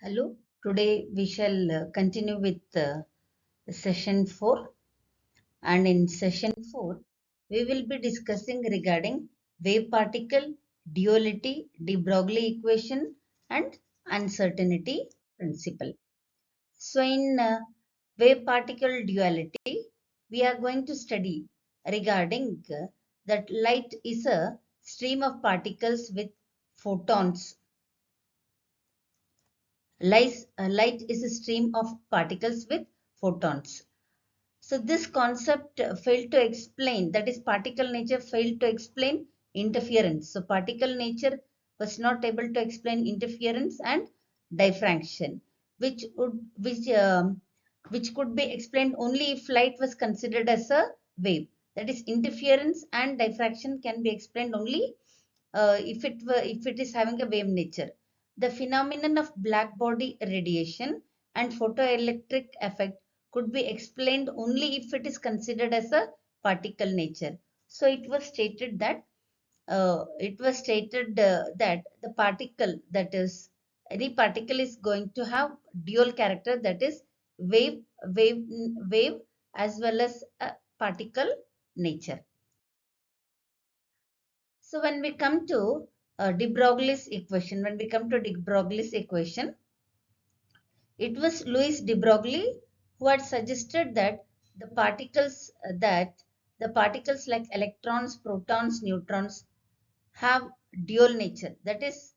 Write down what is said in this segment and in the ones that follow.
Hello, today we shall continue with session 4, and in session 4 we will be discussing regarding wave particle, duality, de Broglie equation and uncertainty principle. So in wave particle duality we are going to study regarding that light is a stream of particles with photons. Light is a stream of particles with photons. So this concept failed to explain, that is particle nature failed to explain interference. So particle nature was not able to explain interference and diffraction, which could be explained only if light was considered as a wave. That is, interference and diffraction can be explained only if it is having a wave nature. The phenomenon of black body radiation and photoelectric effect could be explained only if it is considered as a particle nature. So it was stated that the particle, that is any particle, is going to have dual character, that is wave wave wave as well as a particle nature. So when we come to de Broglie's equation, it was Louis de Broglie who had suggested that the particles like electrons, protons, neutrons have dual nature. That is,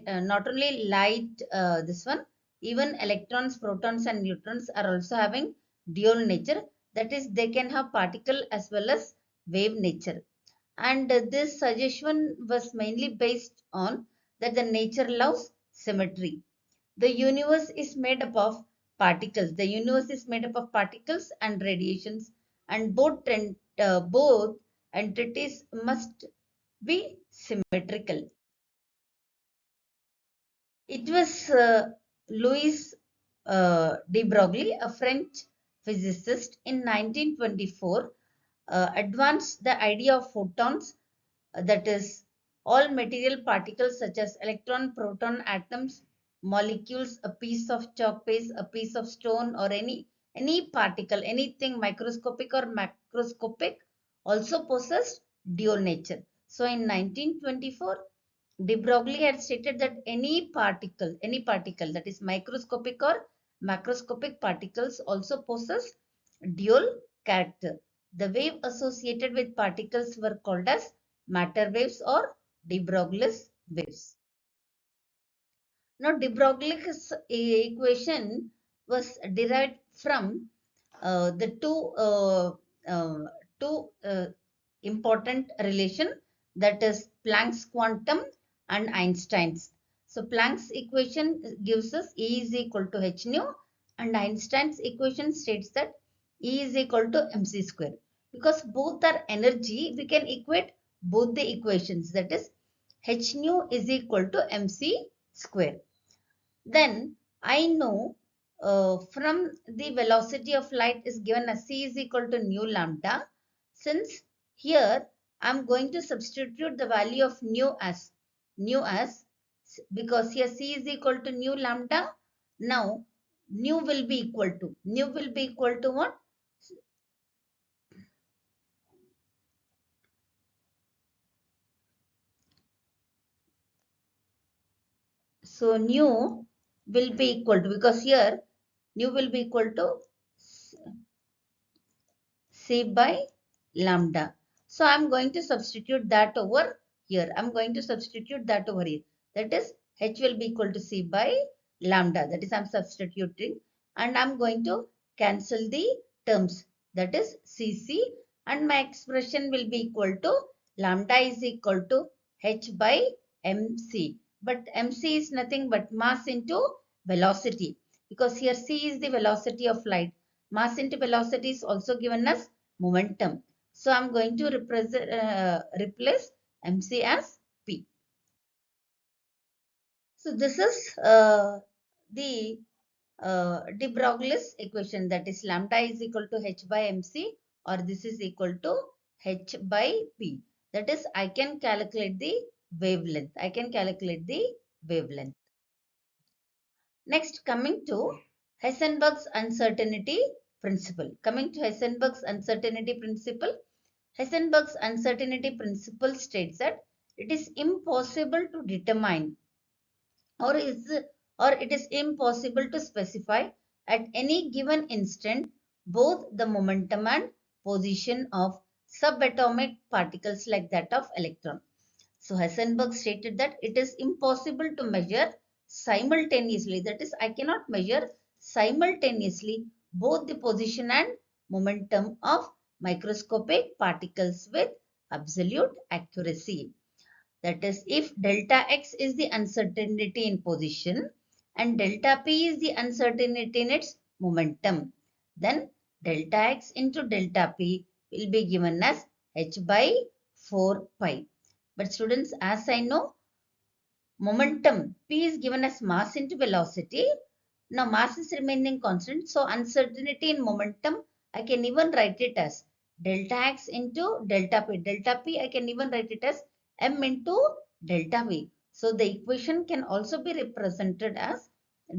not only light, this one, even electrons, protons, and neutrons are also having dual nature. That is, they can have particle as well as wave nature. And this suggestion was mainly based on that the nature loves symmetry. The universe is made up of particles. The universe is made up of particles and radiations, and both entities must be symmetrical. It was Louis de Broglie, a French physicist, in 1924 advanced the idea of photons, that is, all material particles such as electron, proton, atoms, molecules, a piece of chalk paste, a piece of stone, or any particle, anything microscopic or macroscopic, also possessed dual nature. So in 1924, de Broglie had stated that any particle that is microscopic or macroscopic particles also possess dual character. The wave associated with particles were called as matter waves or de Broglie's waves. Now, de Broglie's equation was derived from the uh, two important relation, that is Planck's quantum and Einstein's. So Planck's equation gives us E is equal to h nu, and Einstein's equation states that E is equal to mc square. Because both are energy, we can equate both the equations, that is h nu is equal to mc square. Then I know from the velocity of light is given as c is equal to nu lambda. Since here I am going to substitute the value of nu as, because here c is equal to nu lambda. Now nu will be equal to what? So nu will be equal to, because here nu will be equal to c by lambda. So I'm going to substitute that over here. I'm going to substitute that over here. That is, h will be equal to c by lambda. That is, I'm substituting, and I'm going to cancel the terms. That is cc, and my expression will be equal to lambda is equal to h by mc. But mc is nothing but mass into velocity, because here c is the velocity of light. Mass into velocity is also given as momentum. So I'm going to replace mc as p. So this is the de Broglie's equation, that is lambda is equal to h by mc, or this is equal to h by p. That is, I can calculate the wavelength. Next, coming to Heisenberg's uncertainty principle. Heisenberg's uncertainty principle states that it is impossible to determine or is or it is impossible to specify at any given instant both the momentum and position of subatomic particles like that of electron. So Heisenberg stated that it is impossible to measure simultaneously, that is I cannot measure simultaneously both the position and momentum of microscopic particles with absolute accuracy. That is, if delta x is the uncertainty in position and delta p is the uncertainty in its momentum, then delta x into delta p will be given as h by 4 pi. But students, as I know, momentum p is given as mass into velocity. Now mass is remaining constant, so uncertainty in momentum I can even write it as delta x into delta p. Delta p I can even write it as m into delta v. So the equation can also be represented as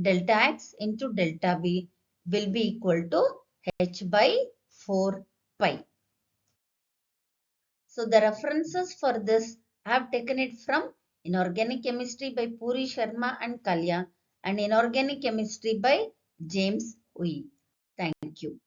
delta x into delta v will be equal to h by 4 pi. So the references for this, I have taken it from Inorganic Chemistry by Puri Sharma and Kalya and Inorganic Chemistry by James Ooi. Thank you.